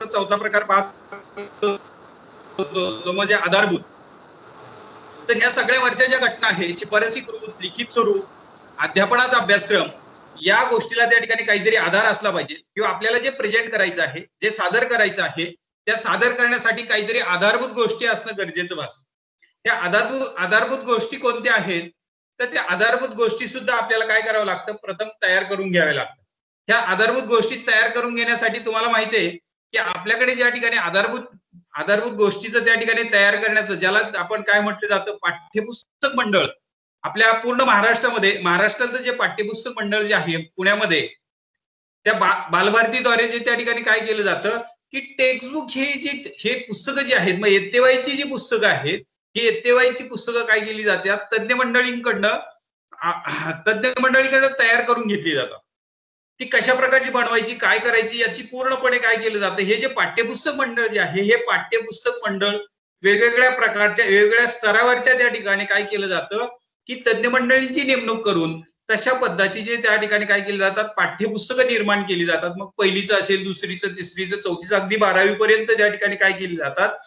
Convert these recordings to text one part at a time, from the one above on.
चौथा प्रकार पाहतो तो म्हणजे आधारभूत. तर ह्या सगळ्या वरच्या ज्या घटना आहेत, शिफारसी स्वरूप, लिखित स्वरूप, अध्यापनाचा अभ्यासक्रम, या गोष्टीला त्या ठिकाणी काहीतरी आधार असला पाहिजे, किंवा आपल्याला जे प्रेझेंट करायचं आहे, जे सादर करायचं आहे, त्या सादर करण्यासाठी काहीतरी आधारभूत गोष्टी असणं गरजेचं भासतं. त्या आधारभूत गोष्टी कोणत्या आहेत, तर त्या आधारभूत गोष्टी सुद्धा आपल्याला काय करावं लागतं, प्रथम तयार करून घ्याव्या लागतात. ह्या आधारभूत गोष्टी तयार करून घेण्यासाठी तुम्हाला माहिती आहे की आपल्याकडे ज्या ठिकाणी आधारभूत गोष्टीचं त्या ठिकाणी तयार करण्याचं, ज्याला आपण काय म्हटलं जातं, पाठ्यपुस्तक मंडळ. आपल्या पूर्ण महाराष्ट्रातलं जे पाठ्यपुस्तक मंडळ जे आहे पुण्यामध्ये, त्या बालभारतीद्वारे जे त्या ठिकाणी काय केलं जातं की टेक्स्टबुक हे पुस्तकं जी आहेत, मग इयत्तेवाईची जी पुस्तकं आहेत, ही इयत्तेवाईची पुस्तकं काय केली जातात, तज्ज्ञ मंडळींकडनं तयार करून घेतली जातात. ती कशा प्रकारची बनवायची, काय करायची, याची पूर्णपणे काय केलं जातं. हे जे पाठ्यपुस्तक मंडळ जे आहे, हे पाठ्यपुस्तक मंडळ वेगवेगळ्या प्रकारच्या, वेगवेगळ्या स्तरावरच्या त्या ठिकाणी काय केलं जातं की तज्ज्ञ मंडळींची नेमणूक करून तशा पद्धतीचे त्या ठिकाणी काय केले जातात, पाठ्यपुस्तकं निर्माण केली जातात. मग पहिलीचं असेल, दुसरीचं, तिसरीचं, चौथीचं, अगदी 12वी पर्यंत त्या ठिकाणी काय केली जातात,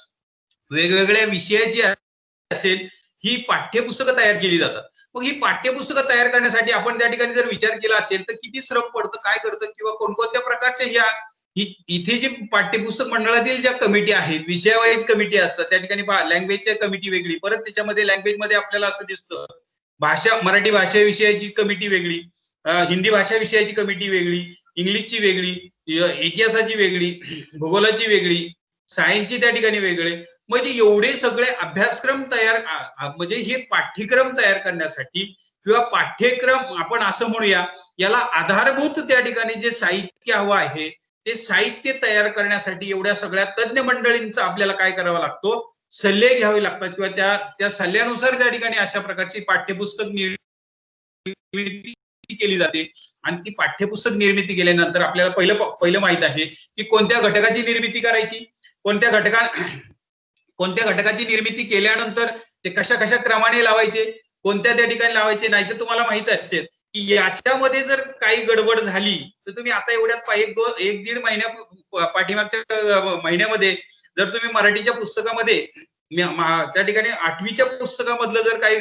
वेगवेगळ्या विषयाची असेल ही पाठ्यपुस्तकं तयार केली जातात. मग ही पाठ्यपुस्तकं तयार करण्यासाठी आपण त्या ठिकाणी जर विचार केला असेल तर किती श्रम पडतं, काय करतं, किंवा कोणकोणत्या प्रकारच्या ह्या इथे जे पाठ्यपुस्तक मंडळातील ज्या कमिटी आहेत, विषयावाईज कमिटी असतात, त्या ठिकाणी लँग्वेजच्या कमिटी वेगळी, परत त्याच्यामध्ये लँग्वेजमध्ये आपल्याला असं दिसतं भाषा, मराठी भाषा विषयाची कमिटी वेगळी, हिंदी भाषा विषयाची कमिटी वेगळी, इंग्लिशची वेगळी, इतिहासाची वेगळी, भूगोलाची वेगळी, सायन्सची त्या ठिकाणी वेगळे. म्हणजे एवढे सगळे अभ्यासक्रम तयार, म्हणजे हे पाठ्यक्रम तयार करण्यासाठी, किंवा पाठ्यक्रम आपण असं म्हणूया, याला आधारभूत त्या ठिकाणी जे साहित्य हवं आहे, ते साहित्य तयार करण्यासाठी एवढ्या सगळ्या तज्ज्ञ मंडळींचा आपल्याला काय करावा लागतो, सल्ले घ्यावे लागतात, किंवा त्या सल्ल्यानुसार त्या ठिकाणी अशा प्रकारची पाठ्यपुस्तक निर्मिती केली जाते. आणि ती पाठ्यपुस्तक निर्मिती केल्यानंतर आपल्याला पहिलं माहित आहे की कोणत्या घटकाची निर्मिती करायची, कोणत्या घटकाची निर्मिती केल्यानंतर ते कशा कशा क्रमाने लावायचे, कोणत्या त्या ठिकाणी लावायचे. नाही तर तुम्हाला माहित असेल की याच्यामध्ये जर काही गडबड झाली तर तुम्ही आता एवढ्यात एक दीड महिन्या पाठीमागच्या महिन्यामध्ये जर तुम्ही मराठीच्या पुस्तकामध्ये त्या ठिकाणी 8वीच्या पुस्तकामधलं जर काही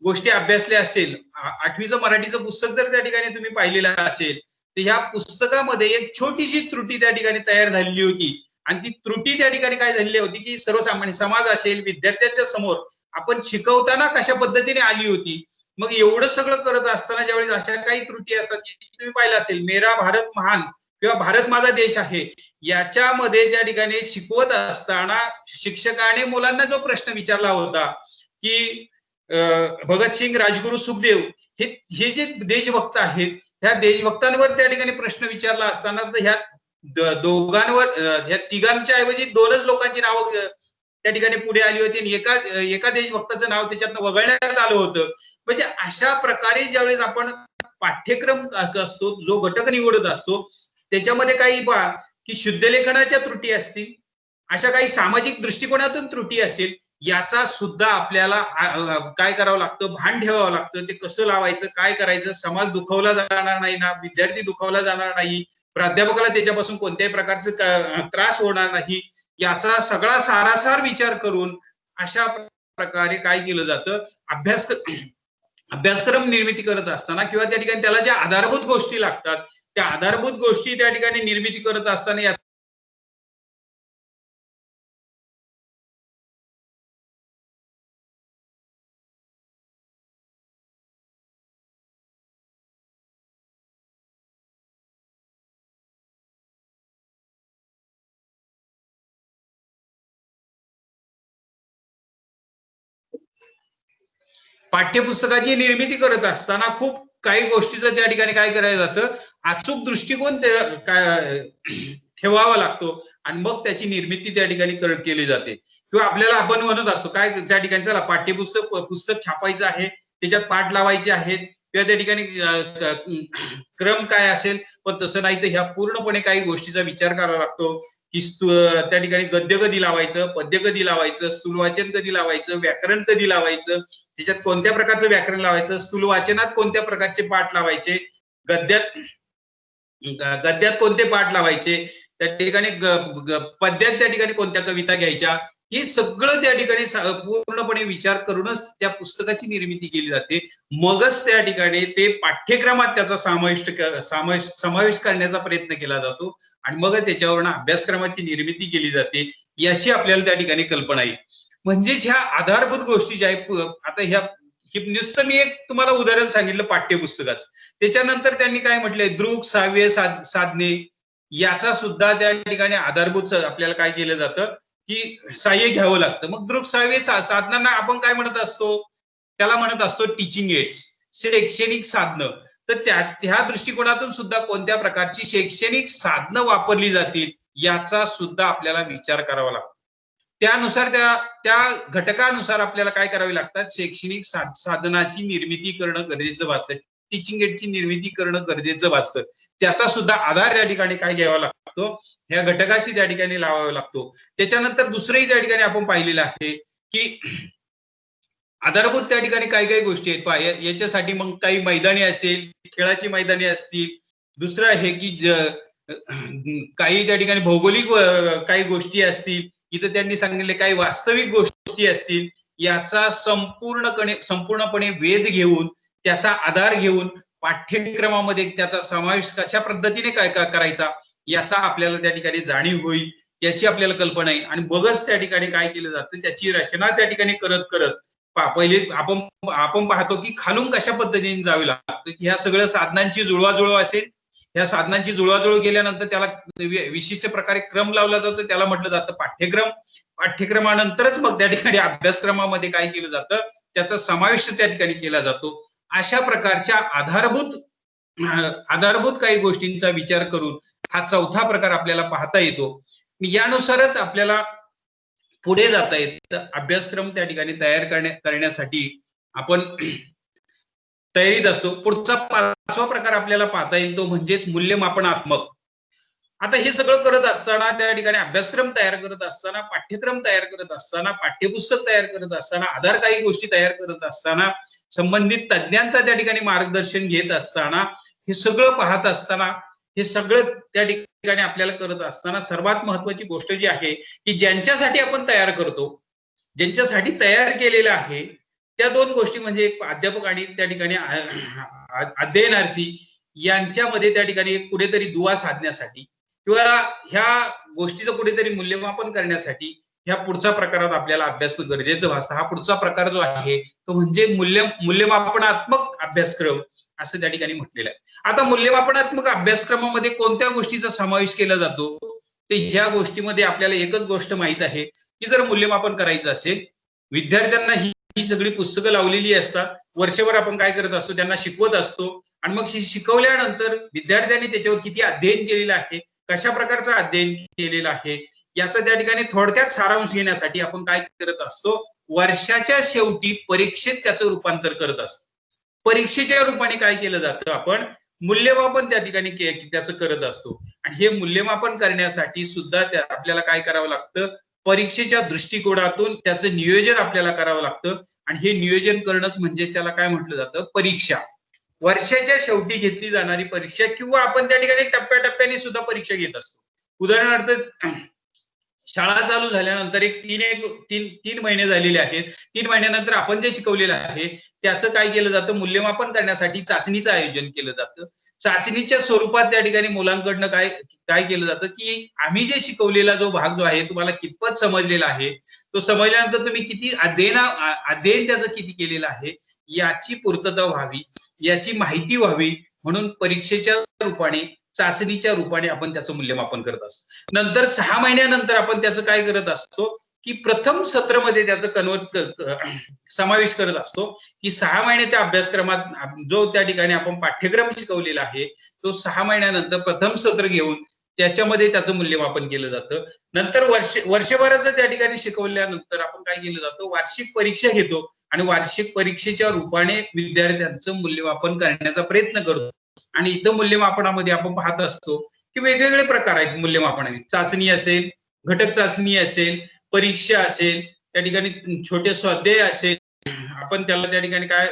गोष्टी अभ्यासल्या असेल, 8वीचं मराठीचं पुस्तक जर त्या ठिकाणी तुम्ही पाहिलेलं असेल, तर ह्या पुस्तकामध्ये एक छोटीशी त्रुटी त्या ठिकाणी तयार झालेली होती. आणि ती त्रुटी त्या ठिकाणी काय झालेली होती की सर्वसामान्य समाज असेल, विद्यार्थ्यांच्या समोर आपण शिकवताना कशा पद्धतीने आली होती. मग एवढं सगळं करत असताना ज्यावेळेस अशा काही त्रुटी असतात की तुम्ही पाहिलं असेल, मेरा भारत महान किंवा भारत माझा देश आहे, याच्यामध्ये त्या ठिकाणी शिकवत असताना शिक्षकाने मुलांना जो प्रश्न विचारला होता की भगतसिंग, राजगुरू, सुखदेव हे जे देशभक्त आहेत, ह्या देशभक्तांवर त्या ठिकाणी प्रश्न विचारला असताना ह्या दोघांवर, ह्या तिघांच्या ऐवजी 2च लोकांची नावं त्या ठिकाणी पुढे आली होती आणि एका देशभक्ताचं नाव त्याच्यातनं वगळण्यात आलं होतं. म्हणजे अशा प्रकारे ज्यावेळेस आपण पाठ्यक्रम असतो, जो घटक निवडत असतो, त्याच्यामध्ये काही पहा की शुद्धलेखनाच्या त्रुटी असतील, अशा काही सामाजिक दृष्टिकोनातून त्रुटी असतील, याचा सुद्धा आपल्याला काय करावं लागतं, भान ठेवावं लागतं. ते कसं लावायचं, काय करायचं, समाज दुखावला जाणार नाही ना, विद्यार्थी दुखावला जाणार नाही, प्राध्यापकाला त्याच्यापासून कोणत्याही प्रकारचा त्रास होणार नाही, याचा सगळा सारासार विचार करून अशा प्रकारे काय केलं जातं, अभ्यासक्रम निर्मिती करत असताना, किंवा त्या ठिकाणी त्याला ज्या आधारभूत गोष्टी लागतात, त्या आधारभूत गोष्टी त्या ठिकाणी निर्मिती करत असताना पाठ्यपुस्तकाची निर्मिती करत असताना खूप काही गोष्टीचं त्या ठिकाणी काय करायला जातं, अचूक दृष्टिकोन ठेवावा लागतो आणि मग त्याची निर्मिती त्या ठिकाणी केली जाते. किंवा आपल्याला आपण म्हणत असतो काय त्या ठिकाणी, चला पुस्तक छापायचं आहे, त्याच्यात पाठ लावायचे आहेत, किंवा त्या ठिकाणी क्रम काय असेल, पण तसं नाही. तर ह्या पूर्णपणे काही गोष्टीचा विचार करावा लागतो की त्या ठिकाणी गद्य कधी लावायचं, पद्य कधी लावायचं, स्थूल वाचन कधी लावायचं, व्याकरण कधी लावायचं, त्याच्यात कोणत्या प्रकारचं व्याकरण लावायचं, स्थूल वाचनात कोणत्या प्रकारचे पाठ लावायचे, गद्यात कोणते पाठ लावायचे, त्या ठिकाणी पद्यात त्या ठिकाणी कोणत्या कविता घ्यायच्या, हे सगळं त्या ठिकाणी पूर्णपणे विचार करूनच त्या पुस्तकाची निर्मिती केली जाते. मगच त्या ठिकाणी ते पाठ्यक्रमात त्याचा समावेश करण्याचा प्रयत्न केला जातो आणि मग त्याच्यावरून अभ्यासक्रमाची निर्मिती केली जाते, याची आपल्याला त्या ठिकाणी कल्पना येईल. म्हणजेच ह्या आधारभूत गोष्टी ज्या आहेत, आता ह्या नुसतं मी एक तुम्हाला उदाहरण सांगितलं पाठ्यपुस्तकाचं, त्याच्यानंतर त्यांनी काय म्हटलंय, दृक साव्य साधने याचा सुद्धा त्या ठिकाणी आधारभूत आपल्याला काय केलं जातं की सहाय्य घ्यावं लागतं. मग दृक साव्य साधनांना आपण काय म्हणत असतो, त्याला म्हणत असतो टीचिंग एड्स, शैक्षणिक साधनं. तर त्या दृष्टिकोनातून सुद्धा कोणत्या प्रकारची शैक्षणिक साधनं वापरली जातील याचा सुद्धा आपल्याला विचार करावा लागतो. त्यानुसार त्या घटकानुसार आपल्याला काय करावे लागतात, शैक्षणिक साधनाची निर्मिती करणं गरजेचं भासतं, टीचिंग एडची निर्मिती करणं गरजेचं भासतं. त्याचा सुद्धा आधार या ठिकाणी काय घ्यावा लागतो, ह्या घटकाशी त्या ठिकाणी लावावा लागतो. त्याच्यानंतर दुसरंही त्या ठिकाणी आपण पाहिलेलं आहे की आधारभूत त्या ठिकाणी काही काही गोष्टी आहेत. याच्यासाठी मग काही मैदानी असेल, खेळाची मैदानी असतील. दुसरं आहे की काही त्या ठिकाणी भौगोलिक काही गोष्टी असतील, इथं त्यांनी सांगितले काही वास्तविक गोष्टी असतील. याचा संपूर्णपणे वेध घेऊन, त्याचा आधार घेऊन पाठ्यक्रमामध्ये त्याचा समावेश कशा पद्धतीने काय करायचा याचा आपल्याला त्या ठिकाणी जाणीव होईल, याची आपल्याला कल्पना आहे. आणि मगच त्या ठिकाणी काय केलं जातं, त्याची रचना त्या ठिकाणी करत करत पहिले आपण पाहतो की खालून कशा पद्धतीने जावे लागतं, की ह्या सगळ्या साधनांची जुळवाजुळव असेल. ह्या साधनांची जुळवाजुळव केल्यानंतर त्याला विशिष्ट प्रकारे क्रम लावला जातो, त्याला म्हटलं जातं पाठ्यक्रम. पाठ्यक्रमानंतरच मग त्या ठिकाणी अभ्यासक्रमामध्ये काय केलं जातं, त्याचा समावेश त्या ठिकाणी केला जातो. अशा प्रकारच्या आधारभूत काही गोष्टींचा विचार करून हा चौथा प्रकार आपल्याला पाहता येतो. यानुसारच आपल्याला पुढे जाता येत. अभ्यासक्रम त्या ठिकाणी तयार करण्यासाठी आपण तयारीत असतो. पुढचा 5वा प्रकार आपल्याला पाहता येईल तो म्हणजेच मूल्यमापनात्मक. आता हे सगळं करत असताना, त्या ठिकाणी अभ्यासक्रम तयार करत असताना, पाठ्यक्रम तयार करत असताना, पाठ्यपुस्तक तयार करत असताना, आधार काही गोष्टी तयार करत असताना, संबंधित तज्ञांचा त्या ठिकाणी मार्गदर्शन घेत असताना, हे सगळं पाहत असताना, हे सगळं त्या ठिकाणी आपल्याला करत असताना सर्वात महत्वाची गोष्ट जी आहे की ज्यांच्यासाठी आपण तयार करतो, ज्यांच्यासाठी तयार केलेलं आहे, त्या दोन गोष्टी म्हणजे अध्यापक आणि त्या ठिकाणी अध्ययनार्थी यांच्यामध्ये त्या ठिकाणी कुठेतरी दुवा साधण्यासाठी किंवा ह्या गोष्टीचं कुठेतरी मूल्यमापन करण्यासाठी ह्या पुढच्या प्रकारात आपल्याला अभ्यास गरजेचं भासतं. हा पुढचा प्रकार जो आहे तो म्हणजे मूल्यमापनात्मक अभ्यासक्रम असं त्या ठिकाणी म्हटलेलं आहे. आता मूल्यमापनात्मक अभ्यासक्रमामध्ये कोणत्या गोष्टीचा समावेश केला जातो, ते ह्या गोष्टीमध्ये आपल्याला एकच गोष्ट माहित आहे की जर मूल्यमापन करायचं असेल, विद्यार्थ्यांना ही सगळी पुस्तकं लावलेली असतात. वर्षभर आपण काय करत असतो, त्यांना शिकवत असतो आणि मग शिकवल्यानंतर विद्यार्थ्यांनी त्याच्यावर किती अध्ययन केलेलं आहे, कशा प्रकारचं अध्ययन केलेलं आहे याचं त्या ठिकाणी थोडक्यात सारांश घेण्यासाठी आपण काय करत असतो, वर्षाच्या शेवटी परीक्षेत त्याचं रूपांतर करत असतो. परीक्षेच्या रूपाने काय केलं जातं, आपण मूल्यमापन त्या ठिकाणी त्याचं करत असतो. आणि हे मूल्यमापन करण्यासाठी सुद्धा आपल्याला काय करावं लागतं, परीक्षेच्या दृष्टिकोनातून त्याचं नियोजन आपल्याला करावं लागतं. आणि हे नियोजन करणंच म्हणजे त्याला काय म्हटलं जातं, परीक्षा. वर्षाच्या शेवटी घेतली जाणारी परीक्षा किंवा आपण त्या ठिकाणी टप्प्याटप्प्याने सुद्धा परीक्षा घेत असतो. उदाहरणार्थ शाळा चालू झाल्यानंतर तीन महिने झालेले आहेत. 3 महिन्यानंतर आपण जे शिकवलेलं आहे त्याचं काय केलं जातं, मूल्यमापन करण्यासाठी चाचणीचं आयोजन केलं जातं. चाचणीच्या स्वरूपात त्या ठिकाणी मुलांकडनं काय केलं जातं की आम्ही जे शिकवलेला जो भाग जो आहे तुम्हाला कितपत समजलेला आहे, तो समजल्यानंतर तुम्ही किती अध्ययन त्याचं किती केलेलं आहे याची पूर्तता व्हावी, याची माहिती व्हावी म्हणून परीक्षेच्या रूपाने, चाचणीच्या रूपाने आपण त्याचं मूल्यमापन करत असतो. नंतर 6 महिन्यानंतर आपण त्याचं काय करत असतो की प्रथम सत्रामध्ये त्याचं समावेश करत असतो की 6 महिन्याच्या अभ्यासक्रमात जो त्या ठिकाणी आपण पाठ्यक्रम शिकवलेला आहे तो 6 महिन्यानंतर प्रथम सत्र घेऊन त्याच्यामध्ये त्याचं मूल्यमापन केलं जातं. नंतर वर्षभराचं त्या ठिकाणी शिकवल्यानंतर आपण काय केलं जातं, वार्षिक परीक्षा घेतो आणि वार्षिक परीक्षेच्या रूपाने विद्यार्थ्यांचं मूल्यमापन करण्याचा प्रयत्न करतो. आणि इथं मूल्यमापनामध्ये आपण पाहत असतो की वेगवेगळे प्रकार आहेत मूल्यमापनाचे. चाचणी असेल, घटक चाचणी असेल, परीक्षा असेल, त्या ठिकाणी छोटे स्वाध्याय असेल, आपण त्याला त्या ठिकाणी काय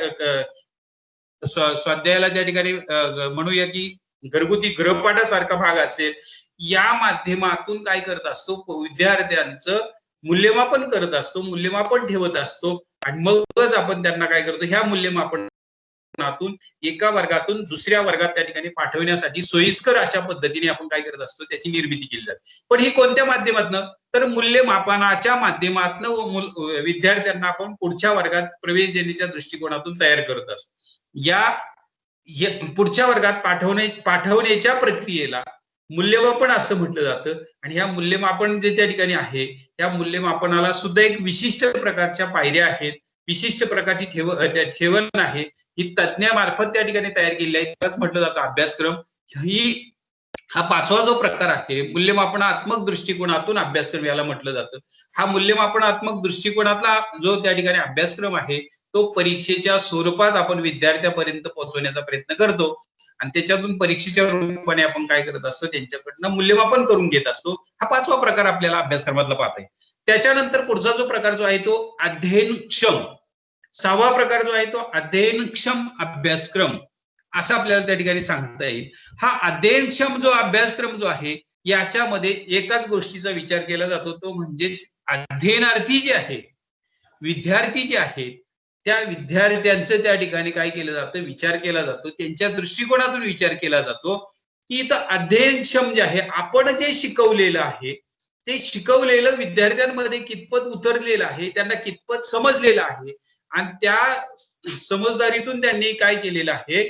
स्वाध्यायाला त्या ठिकाणी म्हणूया की घरगुती गृहपाठासारखा भाग असेल. या माध्यमातून काय करत असतो, विद्यार्थ्यांचं मूल्यमापन करत असतो, मूल्यमापन ठेवत असतो आणि मगच आपण त्यांना काय करतो, ह्या मूल्यमापनातून एका वर्गातून दुसऱ्या वर्गात त्या ठिकाणी पाठवण्यासाठी सोयीस्कर अशा पद्धतीने आपण काय करत असतो, त्याची निर्मिती केली जाते. पण ही कोणत्या माध्यमातून, तर मूल्यमापनाच्या माध्यमातून विद्यार्थ्यांना आपण पुढच्या वर्गात प्रवेश देण्याच्या दृष्टिकोनातून तयार करत असतो. या पुढच्या वर्गात पाठवण्याच्या प्रक्रियेला मूल्यमापन असं म्हटलं जातं. आणि ह्या मूल्यमापन जे त्या ठिकाणी आहे, त्या मूल्यमापनाला सुद्धा एक विशिष्ट प्रकारच्या पायऱ्या आहेत, विशिष्ट प्रकारची ठेवण आहे, ही तज्ज्ञामार्फत त्या ठिकाणी तयार केलेली आहे. त्याच म्हटलं जातं अभ्यासक्रम. हा 5वा जो प्रकार आहे, मूल्यमापनात्मक दृष्टिकोनातून अभ्यासक्रम याला म्हटलं जातं. हा मूल्यमापनात्मक दृष्टिकोनातला जो त्या ठिकाणी अभ्यासक्रम आहे, तो परीक्षेच्या स्वरूपात आपण विद्यार्थ्यापर्यंत पोहोचवण्याचा प्रयत्न करतो आणि त्याच्यातून परीक्षेच्या रूपाने आपण काय करत असतो, त्यांच्याकडनं मूल्यमापन करून घेत असतो. हा 5वा प्रकार आपल्याला अभ्यासक्रमातला पाहता येईल. त्याच्यानंतर पुढचा जो प्रकार जो आहे तो अध्ययनक्षम. 6वा प्रकार जो आहे तो अध्ययनक्षम अभ्यासक्रम असं आपल्याला त्या ठिकाणी सांगता येईल. हा अध्ययनक्षम जो अभ्यासक्रम जो आहे, याच्यामध्ये एकाच गोष्टीचा विचार केला जातो, तो म्हणजे अध्ययनार्थी जे आहे, विद्यार्थी जे आहेत, त्या विद्यार्थ्यांचं त्या ठिकाणी काय केलं जातं, विचार केला जातो, त्यांच्या दृष्टिकोनातून विचार केला जातो की इथं अध्ययनक्षम जे आहे, आपण जे शिकवलेलं आहे ते शिकवलेलं विद्यार्थ्यांमध्ये कितपत उतरलेलं आहे, त्यांना कितपत समजलेलं आहे आणि त्या समजदारीतून त्यांनी काय केलेलं आहे,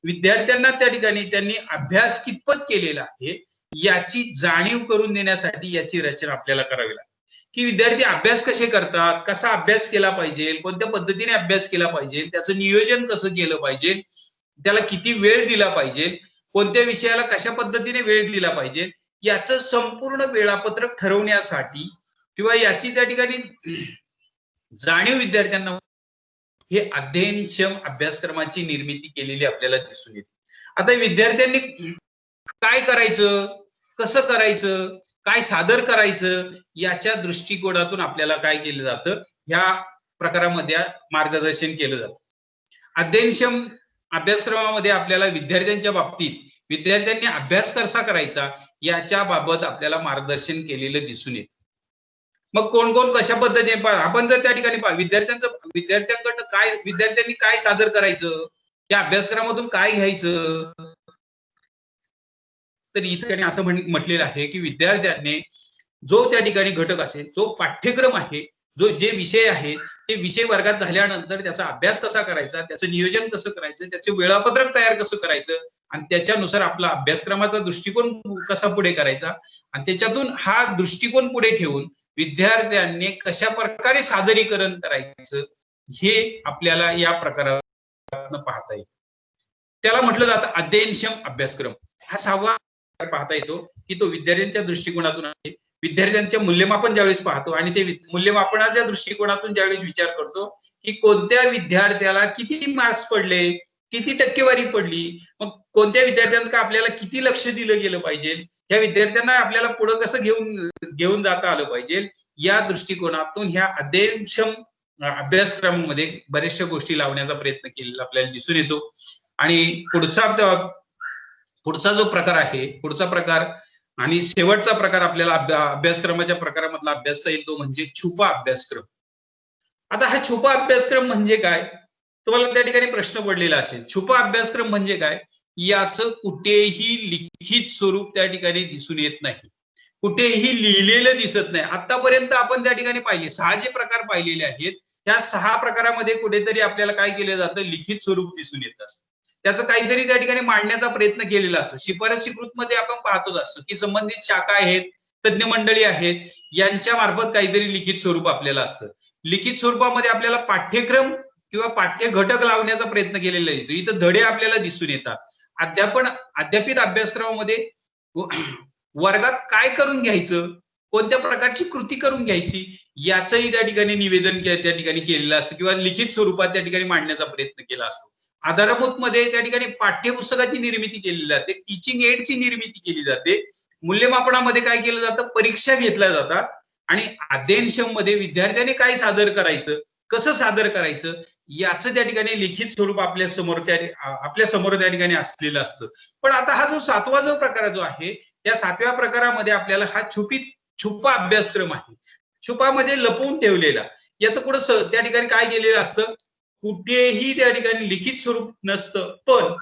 विद्यार्थ्यांना त्या ठिकाणी त्यांनी अभ्यास कितपत केलेला आहे याची जाणीव करून देण्यासाठी याची रचना आपल्याला करावी लागते. की विद्यार्थी अभ्यास कसे करतात, कसा अभ्यास केला पाहिजे, कोणत्या पद्धतीने अभ्यास केला पाहिजे, त्याचं नियोजन कसं केलं पाहिजे, त्याला किती वेळ दिला पाहिजे, कोणत्या विषयाला कशा पद्धतीने वेळ दिला पाहिजे, याचं संपूर्ण वेळापत्रक ठरवण्यासाठी किंवा याची त्या ठिकाणी जाणीव विद्यार्थ्यांना हे अध्ययनक्षम अभ्यासक्रमाची निर्मिती केलेली आपल्याला दिसून येते. आता विद्यार्थ्यांनी काय करायचं, कसं करायचं, काय सादर करायचं, याच्या दृष्टिकोनातून आपल्याला काय केलं जातं, ह्या प्रकारामध्ये मार्गदर्शन केलं जातं. अध्ययनक्षम अभ्यासक्रमामध्ये आपल्याला विद्यार्थ्यांच्या बाबतीत विद्यार्थ्यांनी अभ्यास कसा करायचा याच्या बाबत आपल्याला मार्गदर्शन केलेलं दिसून येतं. मग कोण कोण कशा पद्धतीने आपण जर त्या ठिकाणी विद्यार्थ्यांकडनं काय, विद्यार्थ्यांनी काय सादर करायचं, या अभ्यासक्रमातून काय घ्यायचं, तर इथे असं म्हटलेलं आहे की विद्यार्थ्यांनी जो त्या ठिकाणी घटक असेल, जो पाठ्यक्रम आहे, जो जे विषय आहेत, ते विषय वर्गात झाल्यानंतर त्याचा अभ्यास कसा करायचा, त्याचं नियोजन कसं करायचं, त्याचे वेळापत्रक तयार कसं करायचं आणि त्याच्यानुसार आपला अभ्यासक्रमाचा दृष्टिकोन कसा पुढे करायचा आणि त्याच्यातून हा दृष्टिकोन पुढे ठेवून विद्यार्थ्यांनी कशा प्रकारे सादरीकरण करायचं हे आपल्याला या प्रकारात पाहता येईल. त्याला म्हटलं जातं अध्ययनक्षम अभ्यासक्रम. हा 6वा पाहता येतो की तो विद्यार्थ्यांच्या दृष्टिकोनातून आहे. विद्यार्थ्यांचे मूल्यमापन ज्यावेळेस पाहतो आणि ते मूल्यमापनाच्या दृष्टिकोनातून ज्यावेळेस विचार करतो की कोणत्या विद्यार्थ्याला किती मार्क्स पडले, किती टक्केवारी पडली, मग कोणत्या विद्यार्थ्यांना आपल्याला किती लक्ष दिलं गेलं पाहिजे, या विद्यार्थ्यांना आपल्याला पुढे कसं घेऊन जाता आलं पाहिजे, या दृष्टिकोनातून ह्या अध्ययनक्षम अभ्यासक्रमामध्ये बऱ्याचशा गोष्टी लावण्याचा प्रयत्न केलेला आपल्याला दिसून येतो. आणि पुढचा जो प्रकार आहे, पुढचा प्रकार आणि शेवटचा प्रकार आपल्याला अभ्यासक्रमाच्या प्रकारामधला अभ्यासता येईल, तो म्हणजे छुपा अभ्यासक्रम. आता हा छुपा अभ्यासक्रम म्हणजे काय, तुम्हाला त्या ठिकाणी प्रश्न पडलेला असेल. छुपा अभ्यासक्रम म्हणजे काय, याचं कुठेही लिखित स्वरूप त्या ठिकाणी दिसून येत नाही, कुठेही लिहिलेलं दिसत नाही. आतापर्यंत आपण त्या ठिकाणी पाहिले 6 जे प्रकार पाहिलेले आहेत, या 6 प्रकारामध्ये कुठेतरी आपल्याला काय केलं जातं, लिखित स्वरूप दिसून येत असतं. त्याचं काहीतरी त्या ठिकाणी मांडण्याचा प्रयत्न केलेला असतो. शिफारशीकृत मध्ये आपण पाहतोच असतो की संबंधित शाखा आहेत, तज्ञ मंडळी आहेत, यांच्या मार्फत काहीतरी लिखित स्वरूप आपल्याला असतं. लिखित स्वरूपामध्ये आपल्याला पाठ्यक्रम किंवा पाठ्य घटक लावण्याचा प्रयत्न केलेला येतो. इथं धडे आपल्याला दिसून येतात. अध्यापित अभ्यासक्रमामध्ये वर्गात काय करून घ्यायचं, कोणत्या प्रकारची कृती करून घ्यायची, याचंही त्या ठिकाणी निवेदन त्या ठिकाणी केलेलं असतं किंवा लिखित स्वरूपात त्या ठिकाणी मांडण्याचा प्रयत्न केला असतो. आधारभूत मध्ये त्या ठिकाणी पाठ्यपुस्तकाची निर्मिती केली जाते, टीचिंग एडची निर्मिती केली जाते. मूल्यमापनामध्ये काय केलं जातं, परीक्षा घेतल्या जातात आणि अध्ययनक्षम मध्ये विद्यार्थ्यांनी काय सादर करायचं कसं सादर करायचं याचं त्या ठिकाणी लिखित स्वरूप आपल्या समोर त्या ठिकाणी असलेलं असतं. पण आता हा जो 7वा जो प्रकार जो आहे, त्या 7व्या प्रकारामध्ये आपल्याला हा छुपा अभ्यासक्रम आहे. छुपामध्ये लपवून ठेवलेला. याचं पुढे त्या ठिकाणी काय केलेलं असतं, कुठेही त्या ठिकाणी लिखित स्वरूप नसतं, पण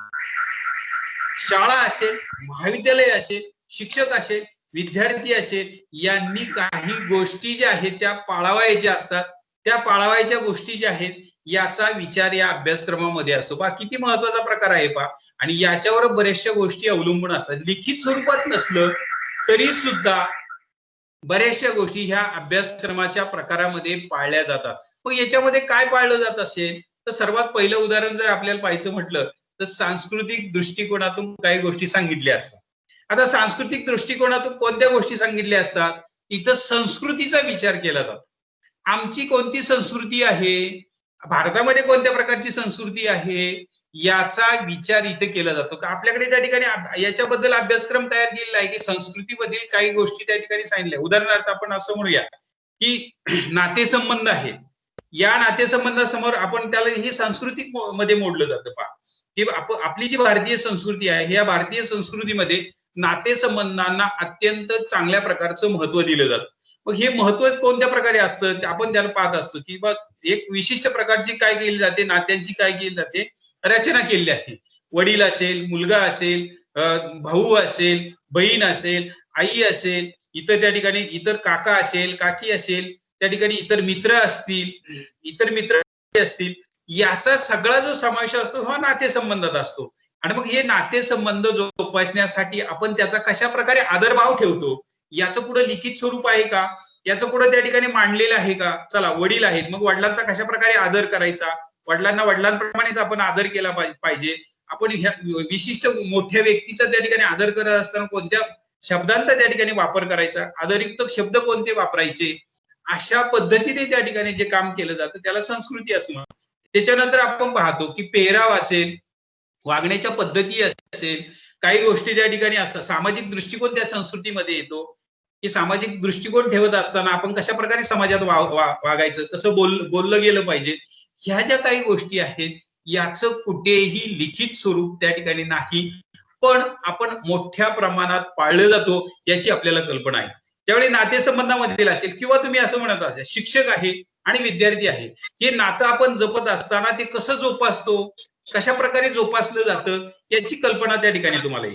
शाळा असेल, महाविद्यालय असेल, शिक्षक असेल, विद्यार्थी असेल, यांनी काही गोष्टी ज्या आहेत त्या पाळावयाच्या असतात. त्या पाळावयाच्या गोष्टी ज्या आहेत याचा विचार या अभ्यासक्रमामध्ये असतो. पहा किती महत्वाचा प्रकार आहे पहा. आणि याच्यावर बऱ्याचशा गोष्टी अवलंबून असतात. लिखित स्वरूपात नसलं तरी सुद्धा बऱ्याचशा गोष्टी ह्या अभ्यासक्रमाच्या प्रकारामध्ये पाळल्या जातात. मग याच्यामध्ये काय पाळलं जात असेल तर सर्वात पहिलं उदाहरण जर आपल्याला पाहायचं म्हटलं तर सांस्कृतिक दृष्टिकोनातून काही गोष्टी सांगितल्या असतात. आता सांस्कृतिक दृष्टिकोनातून कोणत्या गोष्टी सांगितल्या असतात, इथं संस्कृतीचा विचार केला जातो. आमची कोणती संस्कृती आहे, भारतामध्ये कोणत्या प्रकारची संस्कृती आहे, याचा विचार इथे केला जातो. का आपल्याकडे त्या ठिकाणी याच्याबद्दल अभ्यासक्रम तयार केलेला आहे की संस्कृतीमधील काही गोष्टी त्या ठिकाणी सांगितल्या. उदाहरणार्थ आपण असं म्हणूया की नातेसंबंध आहेत. या नातेसंबंधासमोर आपण त्याला हे सांस्कृतिक मध्ये मोडलं जातं. पहा की आपली जी भारतीय संस्कृती आहे, या भारतीय संस्कृतीमध्ये नातेसंबंधांना अत्यंत चांगल्या प्रकारचं महत्व दिलं जातं. मग हे महत्व कोणत्या प्रकारे असतं आपण त्याला पाहत असतो की बघ एक विशिष्ट प्रकारची काय केली जाते, नात्यांची काय केली जाते, रचना केली आहे. वडील असेल, मुलगा असेल, भाऊ असेल, बहीण असेल, आई असेल, इतर त्या ठिकाणी इतर काका असेल, काकी असेल, त्या ठिकाणी इतर मित्र असतील, याचा सगळा जो समावेश असतो हा नातेसंबंधात असतो. आणि मग हे नातेसंबंध जोपासण्यासाठी आपण त्याचा कशा प्रकारे आदरभाव ठेवतो याचं पुढे लिखित स्वरूप आहे का, याचं पुढे त्या ठिकाणी मांडलेलं आहे का. चला वडील आहेत, मग वडिलांचा कशा प्रकारे आदर करायचा, वडिलांना वडिलांप्रमाणेच आपण आदर केला पाहिजे. आपण ह्या विशिष्ट मोठ्या व्यक्तीचा त्या ठिकाणी आदर करत असताना कोणत्या शब्दांचा त्या ठिकाणी वापर करायचा, आदरयुक्त शब्द कोणते वापरायचे, अशा पद्धतीने त्या ठिकाणी जे काम केलं जातं त्याला संस्कृती असं म्हणतात. त्याच्यानंतर आपण पाहतो की पेहराव असेल, वागण्याच्या पद्धती असेल, काही गोष्टी त्या ठिकाणी असतात. सामाजिक दृष्टिकोन त्या संस्कृतीमध्ये येतो की सामाजिक दृष्टिकोन ठेवत असताना आपण कशा प्रकारे समाजात वागायचं, कसं बोललं गेलं पाहिजे, ह्या ज्या काही गोष्टी आहेत याचं कुठेही लिखित स्वरूप त्या ठिकाणी नाही, पण आपण मोठ्या प्रमाणात पाळलं जातो याची आपल्याला कल्पना आहे. त्यावेळी नातेसंबंधामधील असेल किंवा तुम्ही असं म्हणत असाल शिक्षक आहे आणि विद्यार्थी आहे, हे नातं आपण जपत असताना ते कसं जोपासतो, कशा प्रकारे जोपासलं जातं याची कल्पना त्या ठिकाणी तुम्हाला येईल.